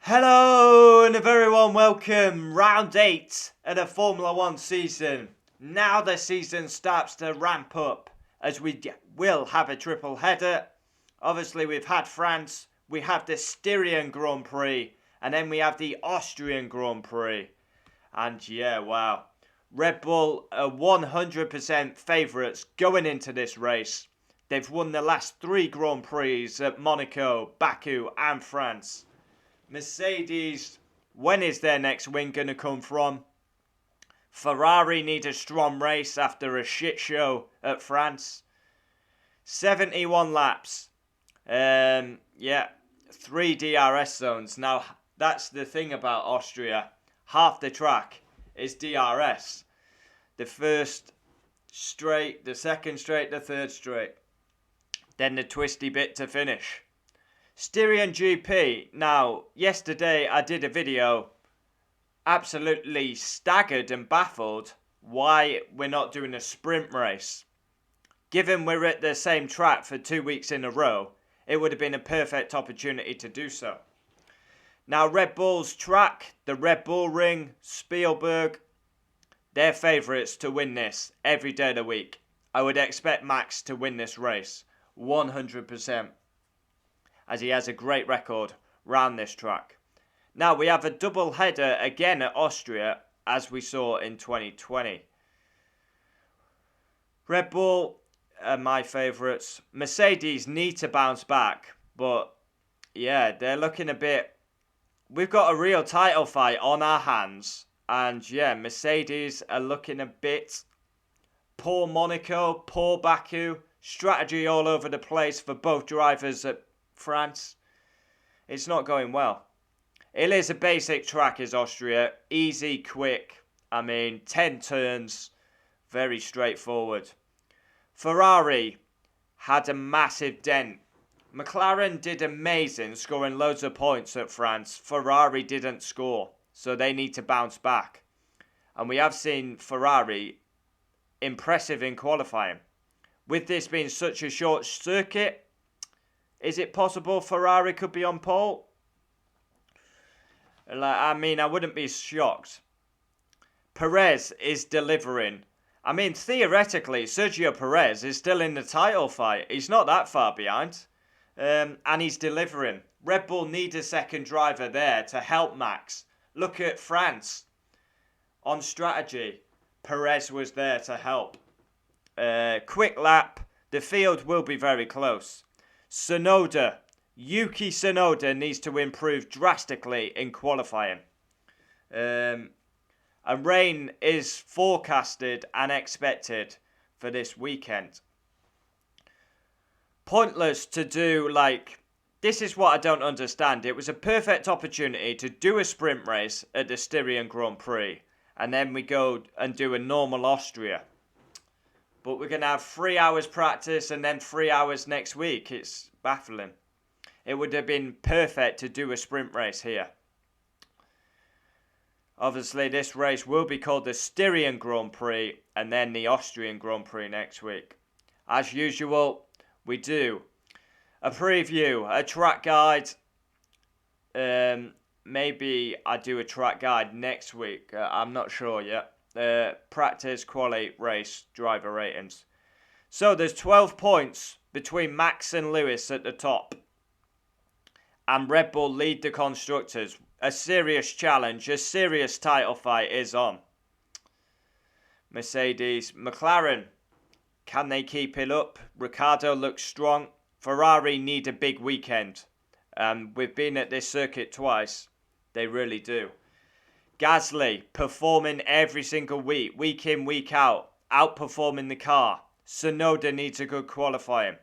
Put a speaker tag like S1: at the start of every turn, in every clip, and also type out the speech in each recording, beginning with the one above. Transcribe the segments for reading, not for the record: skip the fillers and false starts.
S1: Hello and a very warm welcome. Round 8 of the Formula 1 season. Now the season starts to ramp up as we will have a triple header. Obviously we've had France, we have the Styrian Grand Prix, and then we have the Austrian Grand Prix. And yeah, wow. Red Bull are 100% favourites going into this race. They've won the last 3 Grand Prix at Monaco, Baku and France. Mercedes, when is their next win going to come from? Ferrari need a strong race after a shit show at France. 71 laps. 3 DRS zones. Now, that's the thing about Austria. Half the track is DRS. The first straight, the second straight, the third straight. Then the twisty bit to finish. Styrian GP. Now, yesterday I did a video absolutely staggered and baffled why we're not doing a sprint race. Given we're at the same track for 2 weeks in a row, it would have been a perfect opportunity to do so. Now, Red Bull's track, the Red Bull Ring, Spielberg, they're favourites to win this every day of the week. I would expect Max to win this race, 100%. As he has a great record round this track. Now we have a double header again at Austria, as we saw in 2020. Red Bull are my favourites. Mercedes need to bounce back, but yeah, they're looking a bit... We've got a real title fight on our hands, and yeah, Mercedes are looking a bit... Poor Monaco, poor Baku, strategy all over the place for both drivers at France. It's not going well. It is a basic track, is Austria. Easy, quick. 10 turns. Very straightforward. Ferrari had a massive dent. McLaren did amazing, scoring loads of points at France. Ferrari didn't score, so they need to bounce back. And we have seen Ferrari impressive in qualifying. With this being such a short circuit, is it possible Ferrari could be on pole? I wouldn't be shocked. Perez is delivering. Theoretically, Sergio Perez is still in the title fight. He's not that far behind. And he's delivering. Red Bull need a second driver there to help Max. Look at France. On strategy, Perez was there to help. Quick lap. The field will be very close. Yuki Tsunoda needs to improve drastically in qualifying. And rain is forecasted and expected for this weekend. Pointless to do this is what I don't understand. It was a perfect opportunity to do a sprint race at the Styrian Grand Prix. And then we go and do a normal Austria. But we're going to have 3 hours practice and then 3 hours next week. It's baffling. It would have been perfect to do a sprint race here. Obviously, this race will be called the Styrian Grand Prix and then the Austrian Grand Prix next week. As usual, we do a preview, a track guide. Maybe I do a track guide next week. I'm not sure yet. Practice, quali, race, driver ratings. So there's 12 points between Max and Lewis at the top. And Red Bull lead the constructors. A serious challenge, a serious title fight is on. Mercedes, McLaren, can they keep it up? Ricciardo looks strong. Ferrari need a big weekend. We've been at this circuit twice. They really do. Gasly performing every single week, week in, week out, outperforming the car. Tsunoda needs a good qualifying.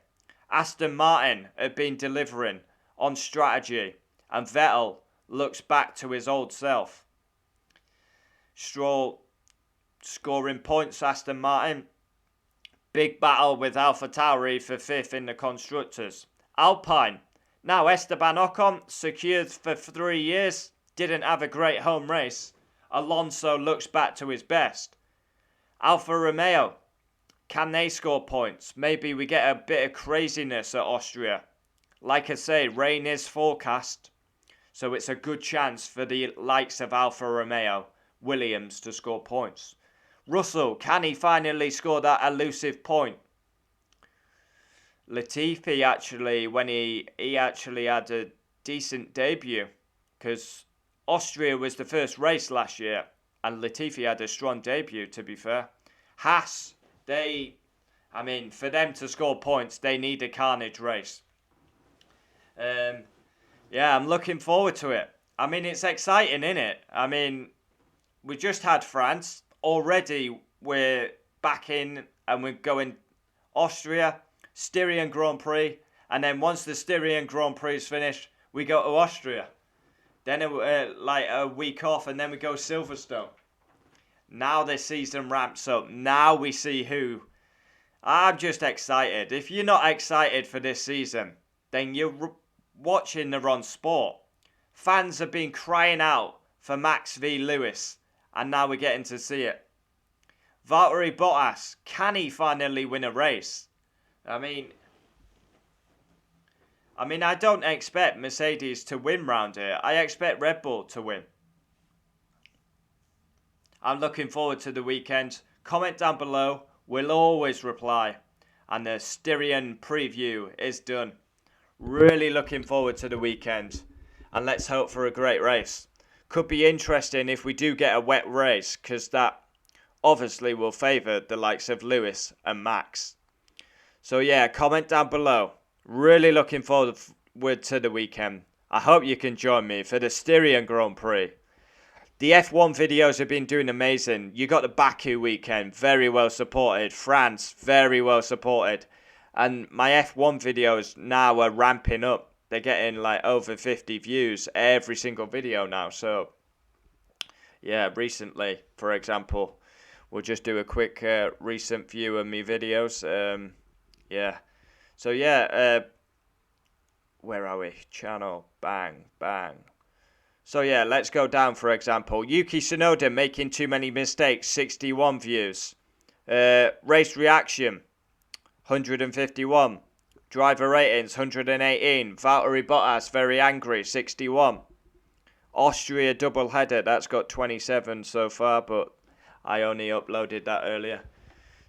S1: Aston Martin have been delivering on strategy, and Vettel looks back to his old self. Stroll scoring points, Aston Martin. Big battle with AlphaTauri for 5th in the constructors. Alpine. Now Esteban Ocon secured for 3 years. Didn't have a great home race. Alonso looks back to his best. Alfa Romeo. Can they score points? Maybe we get a bit of craziness at Austria. Like I say, rain is forecast. So it's a good chance for the likes of Alfa Romeo, Williams to score points. Russell, can he finally score that elusive point? Latifi actually, when he actually had a decent debut, because Austria was the first race last year, and Latifi had a strong debut, to be fair. Haas, for them to score points, they need a carnage race. Yeah, I'm looking forward to it. I mean, it's exciting, isn't it? We just had France. Already we're back in and we're going Austria, Styrian Grand Prix. And then once the Styrian Grand Prix is finished, we go to Austria. Then a week off and then we go Silverstone. Now this season ramps up. Now we see who. I'm just excited. If you're not excited for this season, then you're watching the wrong sport. Fans have been crying out for Max v Lewis, and now we're getting to see it. Valtteri Bottas, can he finally win a race? I don't expect Mercedes to win round here. I expect Red Bull to win. I'm looking forward to the weekend. Comment down below. We'll always reply. And the Styrian preview is done. Really looking forward to the weekend. And let's hope for a great race. Could be interesting if we do get a wet race, because that obviously will favour the likes of Lewis and Max. So yeah, comment down below. Really looking forward to the weekend. I hope you can join me for the Styrian Grand Prix. The F1 videos have been doing amazing. You got the Baku weekend, very well supported. France, very well supported. And my F1 videos now are ramping up. They're getting like over 50 views every single video now. So, yeah, recently, for example, we'll just do a quick recent view of me videos. Where are we? Channel, bang, bang. So yeah, let's go down, for example. Yuki Tsunoda making too many mistakes, 61 views. Race reaction, 151. Driver ratings, 118. Valtteri Bottas, very angry, 61. Austria double header, that's got 27 so far, but I only uploaded that earlier.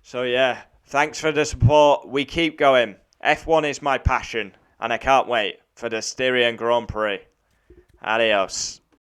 S1: So yeah, thanks for the support. We keep going. F1 is my passion, and I can't wait for the Styrian Grand Prix. Adios.